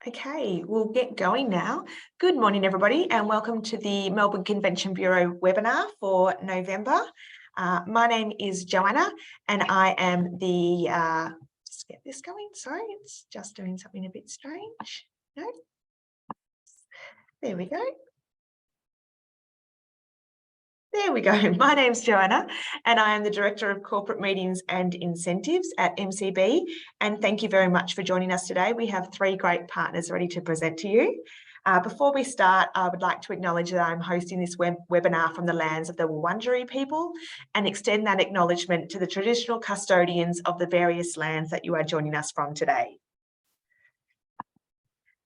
Okay, we'll get going now. Good morning, everybody, and welcome to the Melbourne Convention Bureau webinar for November. My name is Joanna, and I am the, just get this going, sorry, it's just doing something a bit strange. No, there we go. There we go. My name's Joanna, and I am the Director of Corporate Meetings and Incentives at MCB. And thank you very much for joining us today. We have three great partners ready to present to you. Before we start, I would like to acknowledge that I'm hosting this webinar from the lands of the Wurundjeri people and extend that acknowledgement to the traditional custodians of the various lands that you are joining us from today.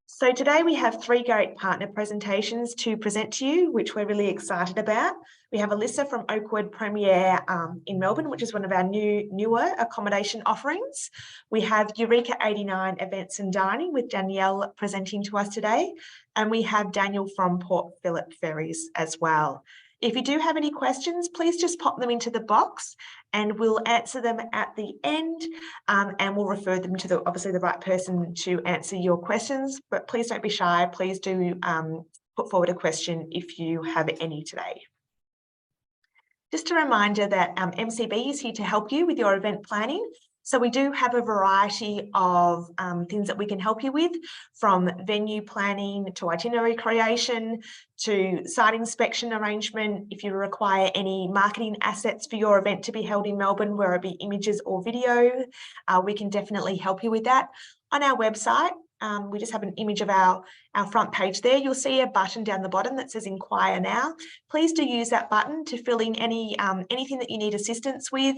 So today we have three great partner presentations to present to you, which we're really excited about. We have Alyssa from Oakwood Premier in Melbourne, which is one of our newer accommodation offerings. We have Eureka 89 Events and Dining with Danielle presenting to us today. And we have Daniel from Port Phillip Ferries as well. If you do have any questions, please just pop them into the box and we'll answer them at the end, and we'll refer them to obviously the right person to answer your questions, but please don't be shy. Please do put forward a question if you have any today. Just a reminder that MCB is here to help you with your event planning. So we do have a variety of things that we can help you with, from venue planning to itinerary creation to site inspection arrangement. If you require any marketing assets for your event to be held in Melbourne, whether it be images or video, we can definitely help you with that. On our website, we just have an image of our front page there. You'll see a button down the bottom that says Inquire Now. Please do use that button to fill in anything that you need assistance with,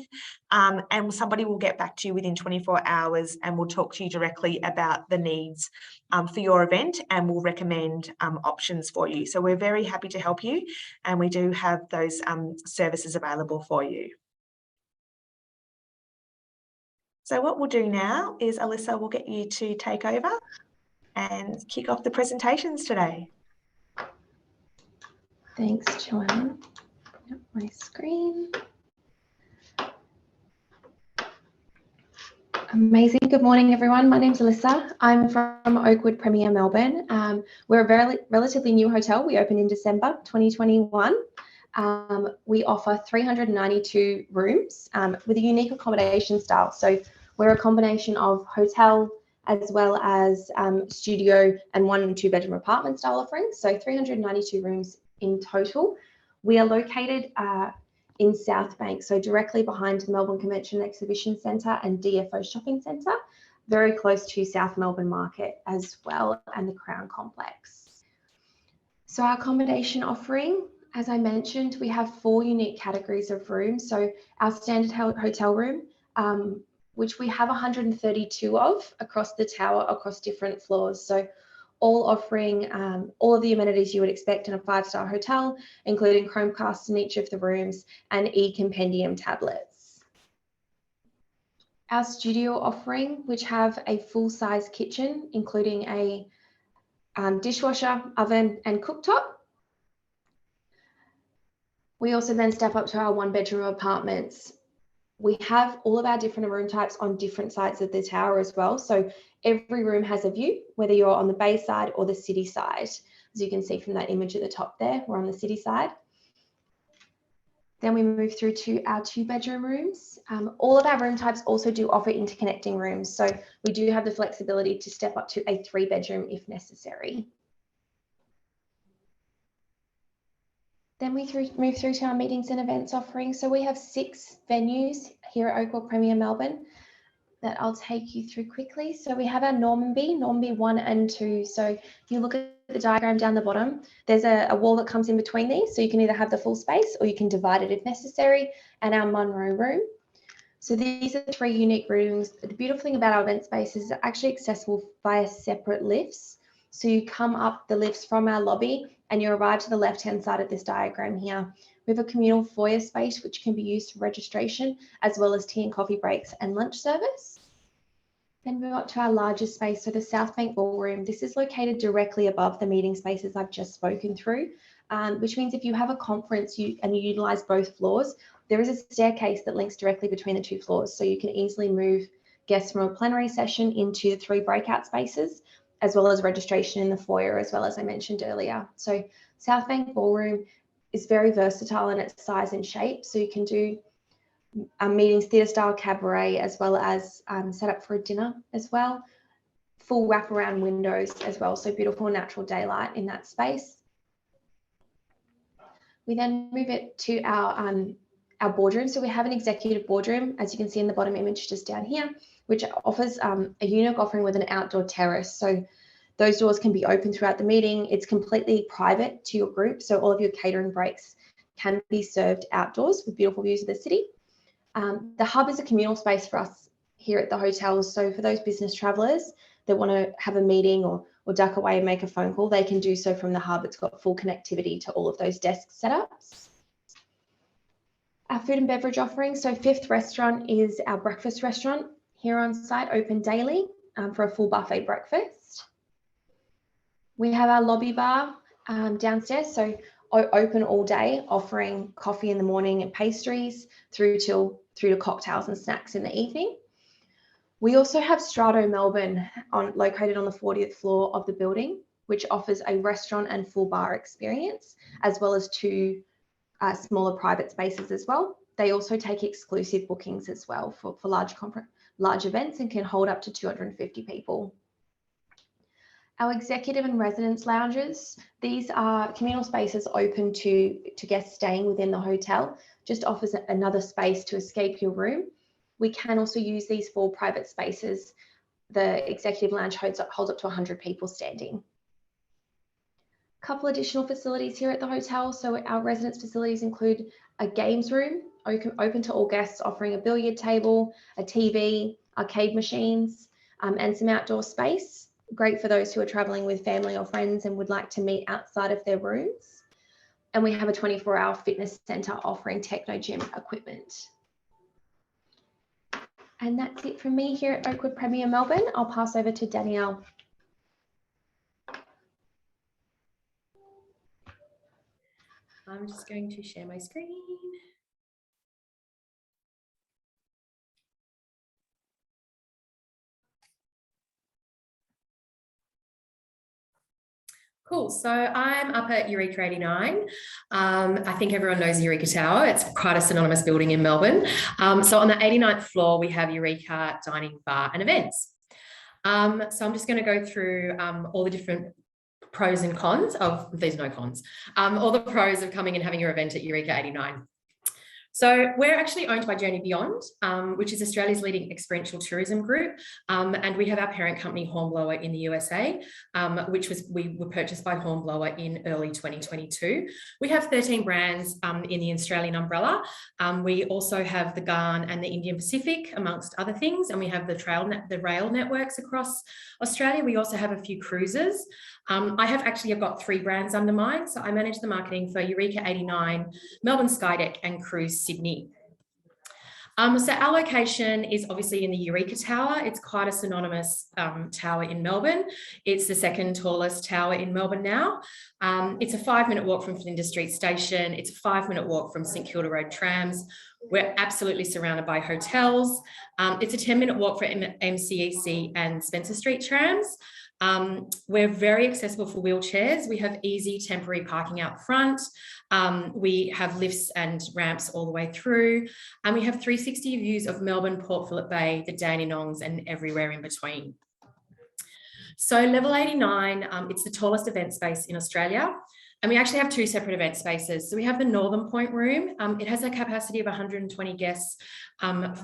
and somebody will get back to you within 24 hours and will talk to you directly about the needs for your event, and will recommend options for you. So we're very happy to help you, and we do have those services available for you. So what we'll do now is, Alyssa, will get you to take over and kick off the presentations today. Thanks, Joanne. Yep, my screen. Amazing. Good morning, everyone. My name's Alyssa. I'm from Oakwood Premier Melbourne. We're a relatively new hotel. We opened in December 2021. We offer 392 rooms with a unique accommodation style. So we're a combination of hotel as well as studio and 1 and 2 bedroom apartment style offerings. So 392 rooms in total. We are located in South Bank, so directly behind the Melbourne Convention Exhibition Centre and DFO Shopping Centre, very close to South Melbourne Market as well, and the Crown Complex. So our accommodation offering, as I mentioned, we have 4 unique categories of rooms. So our standard hotel room, which we have 132 of across the tower, across different floors. So all offering all of the amenities you would expect in a 5-star hotel, including Chromecasts in each of the rooms and e-compendium tablets. Our studio offering, which have a full-size kitchen, including a dishwasher, oven and cooktop. We also then step up to our 1-bedroom apartments. We have all of our different room types on different sides of the tower as well. So every room has a view, whether you're on the bay side or the city side. As you can see from that image at the top there, we're on the city side. Then we move through to our 2-bedroom rooms. All of our room types also do offer interconnecting rooms. So we do have the flexibility to step up to a 3-bedroom if necessary. Then we move through to our meetings and events offering. So we have 6 venues here at Oakwood Premier Melbourne that I'll take you through quickly. So we have our Normanby 1 and 2. So if you look at the diagram down the bottom, there's a wall that comes in between these. So you can either have the full space or you can divide it if necessary, and our Munro room. So these are 3 unique rooms. The beautiful thing about our event space is they're actually accessible via separate lifts. So you come up the lifts from our lobby and you arrive to the left-hand side of this diagram here. We have a communal foyer space which can be used for registration, as well as tea and coffee breaks and lunch service. Then move up to our largest space, so the South Bank Ballroom. This is located directly above the meeting spaces I've just spoken through, which means if you have a conference and you utilise both floors, there is a staircase that links directly between the 2 floors. So you can easily move guests from a plenary session into the 3 breakout spaces, as well as registration in the foyer, as well as I mentioned earlier. So South Bank Ballroom is very versatile in its size and shape. So you can do meetings, theatre style cabaret, as well as set up for a dinner as well. Full wraparound windows as well. So beautiful natural daylight in that space. We then move it to our boardroom. So we have an executive boardroom, as you can see in the bottom image just down here, which offers a unique offering with an outdoor terrace. So those doors can be open throughout the meeting. It's completely private to your group. So all of your catering breaks can be served outdoors with beautiful views of the city. The hub is a communal space for us here at the hotel. So for those business travellers that want to have a meeting or duck away and make a phone call, they can do so from the hub. It's got full connectivity to all of those desk setups. Our food and beverage offering. So Fifth Restaurant is our breakfast restaurant here on site, open daily for a full buffet breakfast. We have our lobby bar downstairs, so open all day, offering coffee in the morning and pastries through to cocktails and snacks in the evening. We also have Strato Melbourne located on the 40th floor of the building, which offers a restaurant and full bar experience, as well as 2 smaller private spaces as well. They also take exclusive bookings as well for large events and can hold up to 250 people. Our executive and residence lounges, these are communal spaces open to guests staying within the hotel, just offers another space to escape your room. We can also use these for private spaces. The executive lounge holds up to 100 people standing. A couple additional facilities here at the hotel. So our residence facilities include a games room, open to all guests, offering a billiard table, a TV, arcade machines, and some outdoor space. Great for those who are traveling with family or friends and would like to meet outside of their rooms. And we have a 24-hour fitness centre offering techno gym equipment. And that's it from me here at Oakwood Premier Melbourne. I'll pass over to Danielle. I'm just going to share my screen. Cool, so I'm up at Eureka 89. I think everyone knows Eureka Tower. It's quite a synonymous building in Melbourne. So on the 89th floor, we have Eureka Dining, Bar and Events. So I'm just going to go through all the different pros and cons of, there's no cons, all the pros of coming and having your event at Eureka 89. So we're actually owned by Journey Beyond, which is Australia's leading experiential tourism group. And we have our parent company Hornblower in the USA, we were purchased by Hornblower in early 2022. We have 13 brands in the Australian umbrella. We also have the Garn and the Indian Pacific, amongst other things. And we have the rail networks across Australia. We also have a few cruises. I've got 3 brands under mine. So I manage the marketing for Eureka 89, Melbourne Skydeck and Cruise Sydney. So our location is obviously in the Eureka Tower. It's quite a synonymous tower in Melbourne. It's the 2nd tallest tower in Melbourne now. It's a 5-minute walk from Flinders Street Station. It's a 5-minute walk from St Kilda Road trams. We're absolutely surrounded by hotels. It's a 10-minute walk for MCEC and Spencer Street trams. We're very accessible for wheelchairs. We have easy temporary parking out front. We have lifts and ramps all the way through. And we have 360 views of Melbourne, Port Phillip Bay, the Dandenongs and everywhere in between. So level 89, it's the tallest event space in Australia. And we actually have 2 separate event spaces. So we have the Northern Point Room. It has a capacity of 120 guests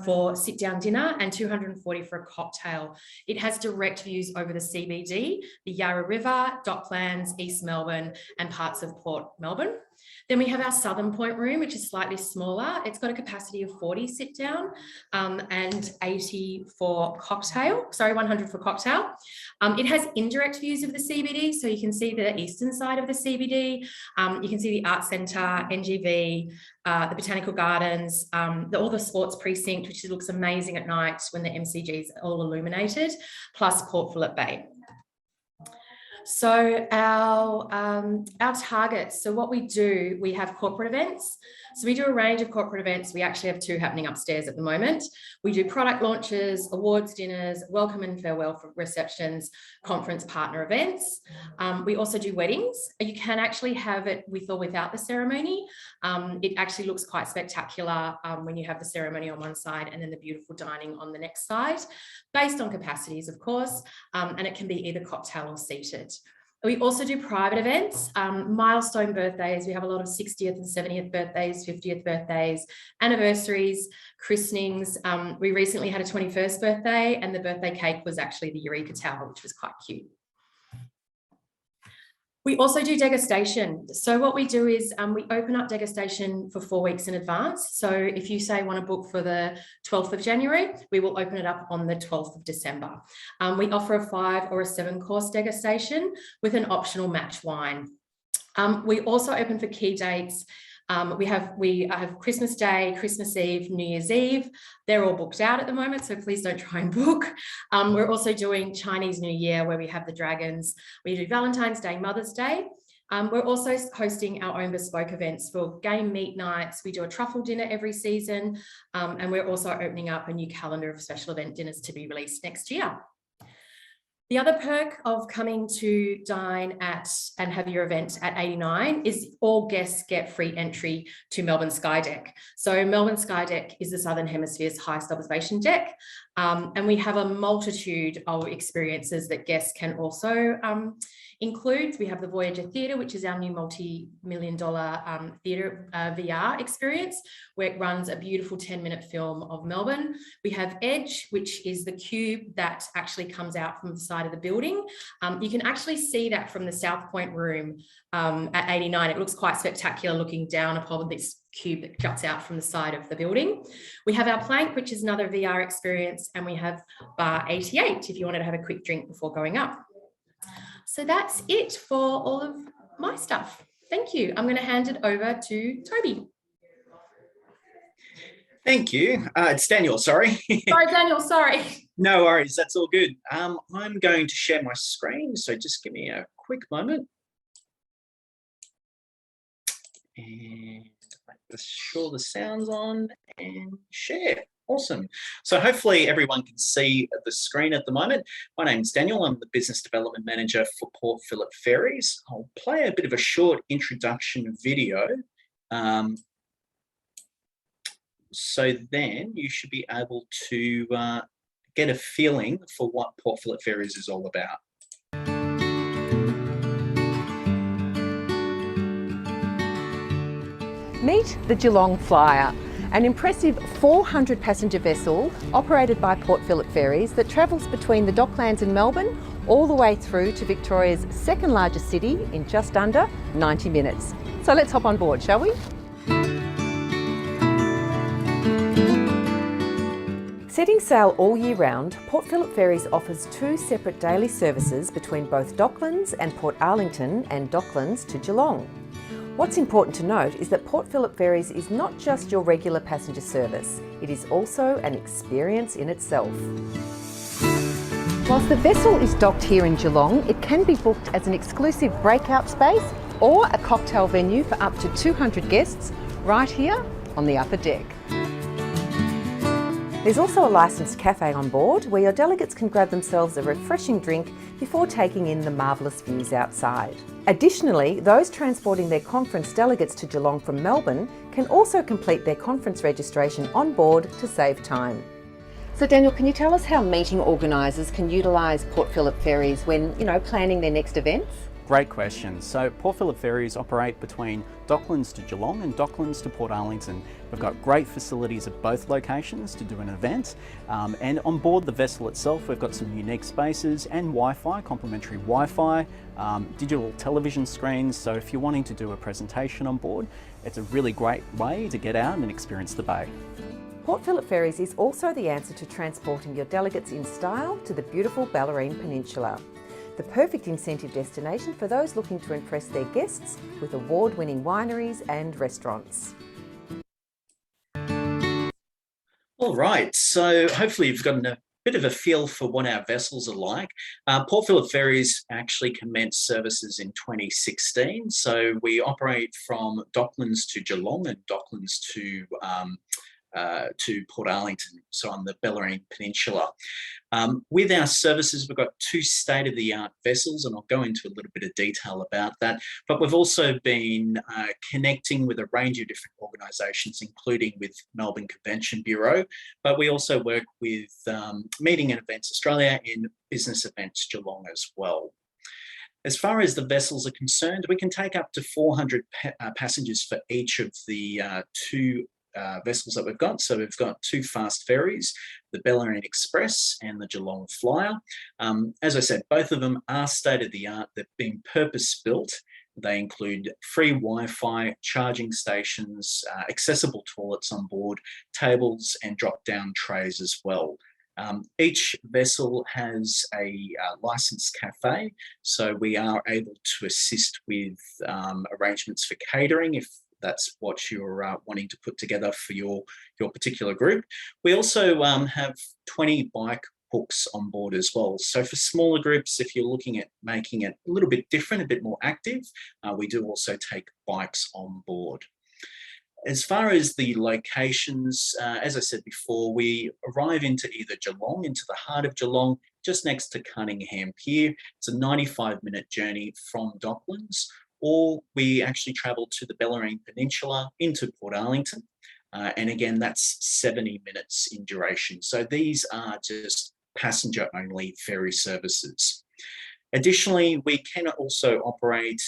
for sit-down dinner and 240 for a cocktail. It has direct views over the CBD, the Yarra River, Docklands, East Melbourne, and parts of Port Melbourne. Then we have our Southern Point Room, which is slightly smaller. It's got a capacity of 40 sit-down and 80 for cocktail, 100 for cocktail. It has indirect views of the CBD, so you can see the eastern side of the CBD. You can see the Arts Centre, NGV, the Botanical Gardens, all the sports precinct, which looks amazing at night when the MCGs are all illuminated, plus Port Phillip Bay. So our targets, so what we do, we have corporate events. So we do a range of corporate events. We actually have 2 happening upstairs at the moment. We do product launches, awards dinners, welcome and farewell receptions, conference partner events. We also do weddings. You can actually have it with or without the ceremony. It actually looks quite spectacular when you have the ceremony on one side and then the beautiful dining on the next side, based on capacities, of course, and it can be either cocktail or seated. We also do private events, milestone birthdays. We have a lot of 60th and 70th birthdays, 50th birthdays, anniversaries, christenings. We recently had a 21st birthday, and the birthday cake was actually the Eureka towel, which was quite cute. We also do degustation. So what we do is we open up degustation for 4 weeks in advance. So if you say want to book for the 12th of January, we will open it up on the 12th of December. We offer a 5 or a 7 course degustation with an optional match wine. We also open for key dates. We have Christmas Day, Christmas Eve, New Year's Eve. They're all booked out at the moment, so please don't try and book. We're also doing Chinese New Year, where we have the dragons. We do Valentine's Day, Mother's Day. We're also hosting our own bespoke events for game meet nights. We do a truffle dinner every season, and we're also opening up a new calendar of special event dinners to be released next year. The other perk of coming to dine at and have your event at 89 is all guests get free entry to Melbourne Sky Deck. So Melbourne Sky Deck is the Southern Hemisphere's highest observation deck. And we have a multitude of experiences that guests can also include. We have the Voyager Theatre, which is our new multi-million-dollar theatre VR experience, where it runs a beautiful 10-minute film of Melbourne. We have Edge, which is the cube that actually comes out from the side of the building. You can actually see that from the South Point room at 89. It looks quite spectacular looking down upon this cube that juts out from the side of the building. We have our Plank, which is another VR experience, and we have Bar 88 if you wanted to have a quick drink before going up. So that's it for all of my stuff. Thank you. I'm going to hand it over to Toby. Thank you. It's Daniel, sorry. Sorry, Daniel, sorry. No worries, that's all good. I'm going to share my screen, so just give me a quick moment. And make sure the sound's on and share. Awesome. So hopefully everyone can see the screen at the moment. My name's Daniel. I'm the Business Development Manager for Port Phillip Ferries. I'll play a bit of a short introduction video. So then you should be able to get a feeling for what Port Phillip Ferries is all about. Meet the Geelong Flyer, an impressive 400-passenger vessel operated by Port Phillip Ferries that travels between the Docklands in Melbourne all the way through to Victoria's second largest city in just under 90 minutes. So let's hop on board, shall we? Setting sail all year round, Port Phillip Ferries offers 2 separate daily services between both Docklands and Port Arlington and Docklands to Geelong. What's important to note is that Port Phillip Ferries is not just your regular passenger service, it is also an experience in itself. Whilst the vessel is docked here in Geelong, it can be booked as an exclusive breakout space or a cocktail venue for up to 200 guests right here on the upper deck. There's also a licensed cafe on board where your delegates can grab themselves a refreshing drink before taking in the marvellous views outside. Additionally, those transporting their conference delegates to Geelong from Melbourne can also complete their conference registration on board to save time. So Daniel, can you tell us how meeting organisers can utilise Port Phillip Ferries when, planning their next events? Great question. So Port Phillip Ferries operate between Docklands to Geelong and Docklands to Port Arlington. We've got great facilities at both locations to do an event, and on board the vessel itself we've got some unique spaces and Wi-Fi, complimentary Wi-Fi, digital television screens, so if you're wanting to do a presentation on board, it's a really great way to get out and experience the bay. Port Phillip Ferries is also the answer to transporting your delegates in style to the beautiful Bellarine Peninsula. The perfect incentive destination for those looking to impress their guests with award-winning wineries and restaurants. All right, so hopefully you've gotten a bit of a feel for what our vessels are like. Port Phillip Ferries actually commenced services in 2016. So we operate from Docklands to Geelong and Docklands to Port Arlington, so on the Bellarine Peninsula. With our services, we've got 2 state-of-the-art vessels, and I'll go into a little bit of detail about that. But we've also been connecting with a range of different organisations, including with Melbourne Convention Bureau. But we also work with Meeting and Events Australia and Business Events Geelong as well. As far as the vessels are concerned, we can take up to 400 passengers for each of the 2 vessels that we've got. So we've got 2 fast ferries, the Bellarine Express and the Geelong Flyer. As I said, both of them are state-of-the-art. They've been purpose-built. They include free Wi-Fi, charging stations, accessible toilets on board, tables and drop-down trays as well. Each vessel has a licensed cafe, so we are able to assist with arrangements for catering if that's what you're wanting to put together for your particular group. We also have 20 bike hooks on board as well. So for smaller groups, if you're looking at making it a little bit different, a bit more active, we do also take bikes on board. As far as the locations, as I said before, we arrive into either Geelong, into the heart of Geelong, just next to Cunningham Pier. It's a 95-minute journey from Docklands, or we actually travel to the Bellarine Peninsula into Port Arlington. And again, that's 70 minutes in duration. So these are just passenger-only ferry services. Additionally, we can also operate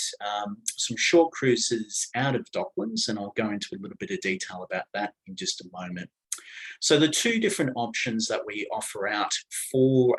some short cruises out of Docklands, and I'll go into a little bit of detail about that in just a moment. So the 2 different options that we offer out for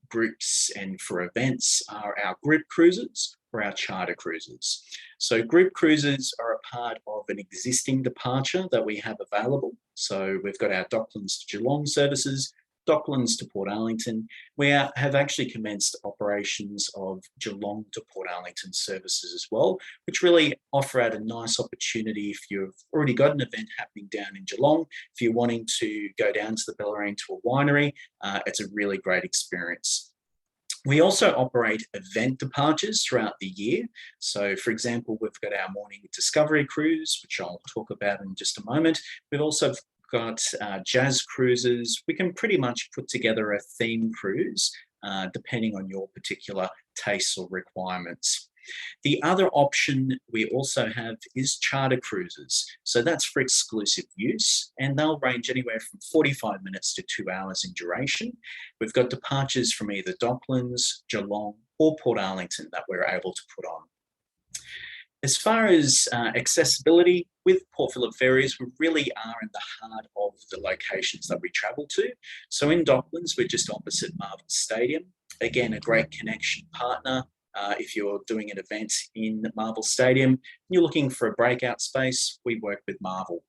groups and for events are our group cruises or our charter cruises. So group cruises are a part of an existing departure that we have available. So we've got our Docklands to Geelong services, Docklands to Port Arlington. We have actually commenced operations of Geelong to Port Arlington services as well, which really offer out a nice opportunity if you've already got an event happening down in Geelong. If you're wanting to go down to the Bellarine to a winery, it's a really great experience. We also operate event departures throughout the year. So for example, we've got our morning discovery cruise, which I'll talk about in just a moment. We've also got jazz cruises. We can pretty much put together a theme cruise depending on your particular tastes or requirements. The other option we also have is charter cruises. So that's for exclusive use, and they'll range anywhere from 45 minutes to 2 hours in duration. We've got departures from either Docklands, Geelong or Port Arlington that we're able to put on. As far as accessibility with Port Phillip Ferries, we really are in the heart of the locations that we travel to. So in Docklands, we're just opposite Marvel Stadium. Again, a great connection partner. If you're doing an event in Marvel Stadium and you're looking for a breakout space, we work with Marvel.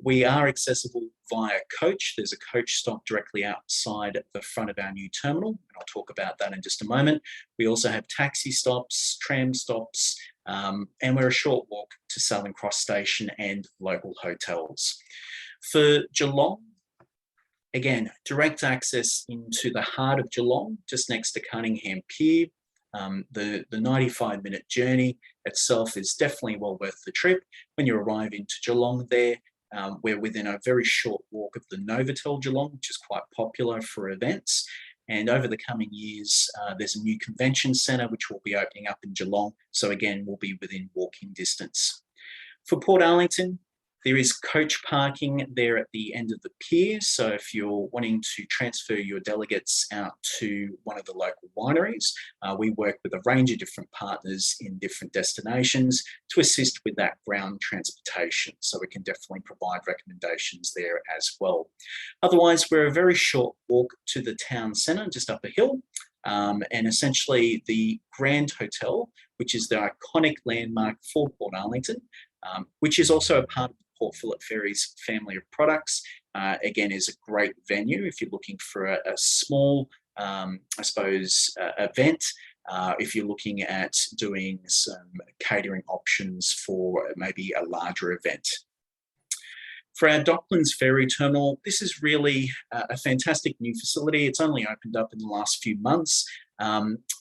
We are accessible via coach. There's a coach stop directly outside the front of our new terminal, and I'll talk about that in just a moment. We also have taxi stops, tram stops, and we're a short walk to Southern Cross Station and local hotels. For Geelong, again, direct access into the heart of Geelong, just next to Cunningham Pier. The 95-minute journey itself is definitely well worth the trip. When you arrive into Geelong there, we're within a very short walk of the Novotel Geelong, which is quite popular for events. And over the coming years, there's a new convention centre which will be opening up in Geelong. So again, we'll be within walking distance. For Port Arlington, there is coach parking there at the end of the pier. So if you're wanting to transfer your delegates out to one of the local wineries, we work with a range of different partners in different destinations to assist with that ground transportation. So we can definitely provide recommendations there as well. Otherwise, we're a very short walk to the town centre, just up a hill. And essentially the Grand Hotel, which is the iconic landmark for Port Arlington, which is also a part of Port Phillip Ferries family of products, again, is a great venue if you're looking for a small, I suppose, event. If you're looking at doing some catering options for maybe a larger event. For our Docklands Ferry Terminal, this is really a fantastic new facility. It's only opened up in the last few months.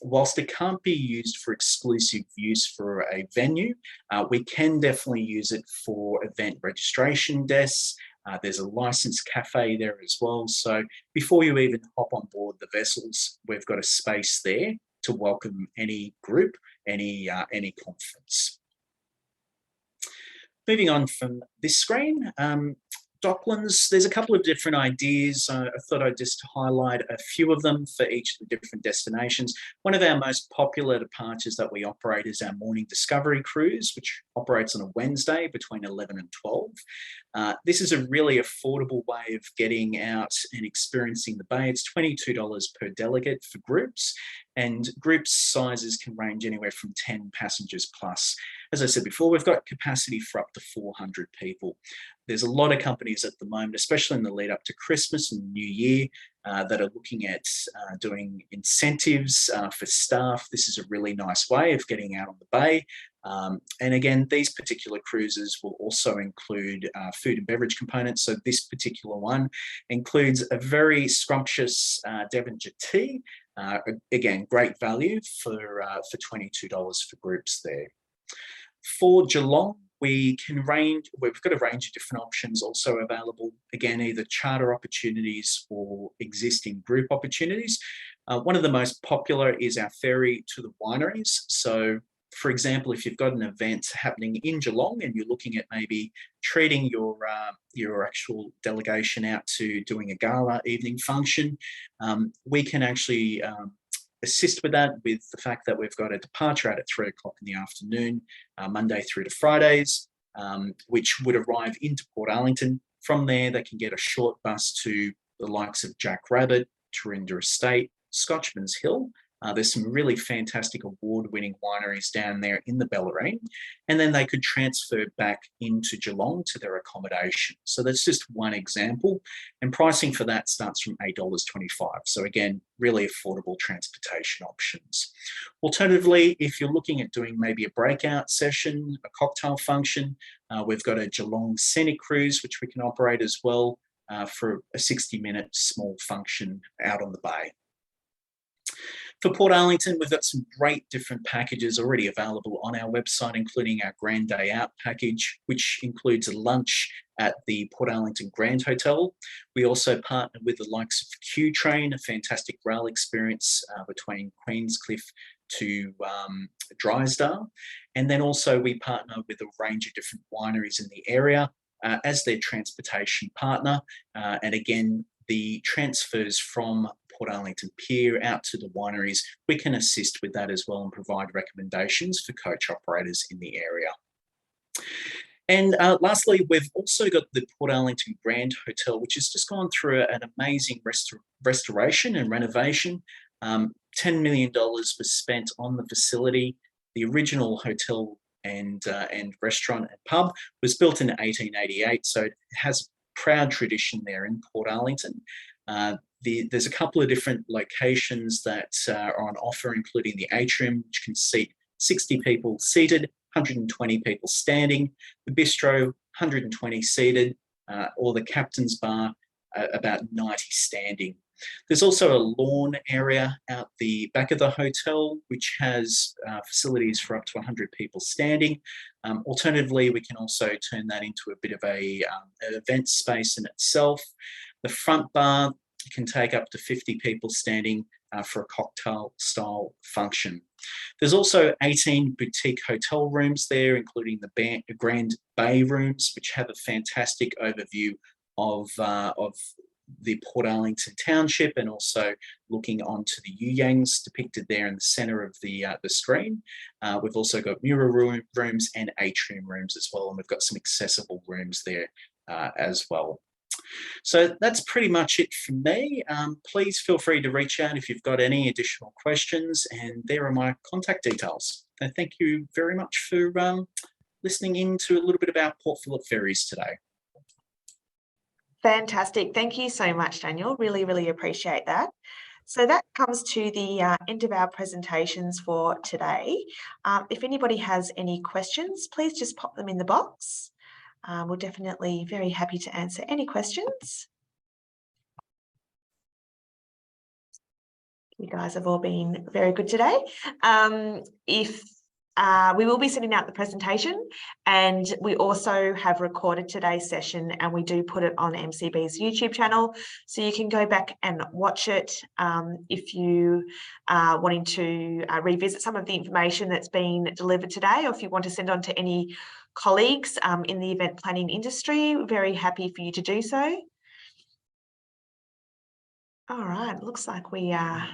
Whilst it can't be used for exclusive use for a venue, we can definitely use it for event registration desks. There's a licensed cafe there as well. So before you even hop on board the vessels, we've got a space there to welcome any group, any conference. Moving on from this screen, Docklands, there's a couple of different ideas. I thought I'd just highlight a few of them for each of the different destinations. One of our most popular departures that we operate is our morning discovery cruise, which operates on a Wednesday between 11 and 12. This is a really affordable way of getting out and experiencing the bay. It's $22 per delegate for groups, and group sizes can range anywhere from 10 passengers plus. As I said before, we've got capacity for up to 400 people. There's a lot of companies at the moment, especially in the lead up to Christmas and New Year, that are looking at doing incentives for staff. This is a really nice way of getting out on the bay. And again, these particular cruises will also include food and beverage components. So this particular one includes a very scrumptious Devonshire tea. Again, great value for $22 for groups there. For Geelong, we've got a range of different options also available. Again, either charter opportunities or existing group opportunities. One of the most popular is our ferry to the wineries. So, for example, if you've got an event happening in Geelong and you're looking at maybe treating your actual delegation out to doing a gala evening function, we can actually assist with that, with the fact that we've got a departure out at 3 o'clock in the afternoon, Monday through to Fridays, which would arrive into Port Arlington. From there, they can get a short bus to the likes of Jack Rabbit, Tarinda Estate, Scotchman's Hill. There's some really fantastic award-winning wineries down there in the Bellarine, and then they could transfer back into Geelong to their accommodation. So that's just one example, and pricing for that starts from $8.25. So again, really affordable transportation options. Alternatively, if you're looking at doing maybe a breakout session, a cocktail function, we've got a Geelong Scenic Cruise, which we can operate as well for a 60-minute small function out on the bay. For Port Arlington, we've got some great different packages already available on our website, including our Grand Day Out package, which includes a lunch at the Port Arlington Grand Hotel. We also partner with the likes of Q Train, a fantastic rail experience between Queenscliff to Drysdale. And then also we partner with a range of different wineries in the area as their transportation partner. And again, the transfers from Port Arlington Pier out to the wineries, we can assist with that as well and provide recommendations for coach operators in the area. And lastly, we've also got the Port Arlington Grand Hotel, which has just gone through an amazing restoration and renovation. $10 million was spent on the facility. The original hotel and restaurant and pub was built in 1888, so it has a proud tradition there in Port Arlington. There's a couple of different locations that are on offer, including the atrium, which can seat 60 people seated, 120 people standing, the bistro, 120 seated, or the captain's bar, about 90 standing. There's also a lawn area out the back of the hotel, which has facilities for up to 100 people standing. Alternatively, we can also turn that into a bit of an event space in itself. The front bar can take up to 50 people standing for a cocktail style function. There's also 18 boutique hotel rooms there, including the Grand Bay rooms, which have a fantastic overview of the Port Arlington Township, and also looking onto the Yuyangs depicted there in the centre of the screen. We've also got mirror rooms and atrium rooms as well, and we've got some accessible rooms there as well. So that's pretty much it from me. Please feel free to reach out if you've got any additional questions, and there are my contact details. And thank you very much for listening in to a little bit about Port Phillip Ferries today. Fantastic. Thank you so much, Daniel. Really, really appreciate that. So that comes to the end of our presentations for today. If anybody has any questions, please just pop them in the box. We're definitely very happy to answer any questions. You guys have all been very good today. We will be sending out the presentation, and we also have recorded today's session, and we do put it on MCB's YouTube channel, so you can go back and watch it if you are wanting to revisit some of the information that's been delivered today, or if you want to send on to any colleagues in the event planning industry. We're very happy for you to do so. All right, looks like we are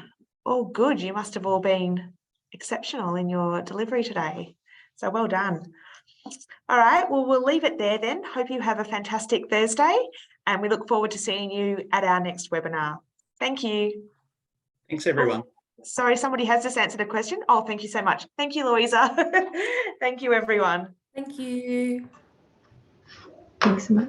all good. You must have all been exceptional in your delivery today. So well done. All right, well, we'll leave it there then. Hope you have a fantastic Thursday, and we look forward to seeing you at our next webinar. Thank you. Thanks, everyone. Oh, sorry, somebody has just answered a question. Oh, thank you so much. Thank you, Louisa. Thank you, everyone. Thank you. Thanks so much.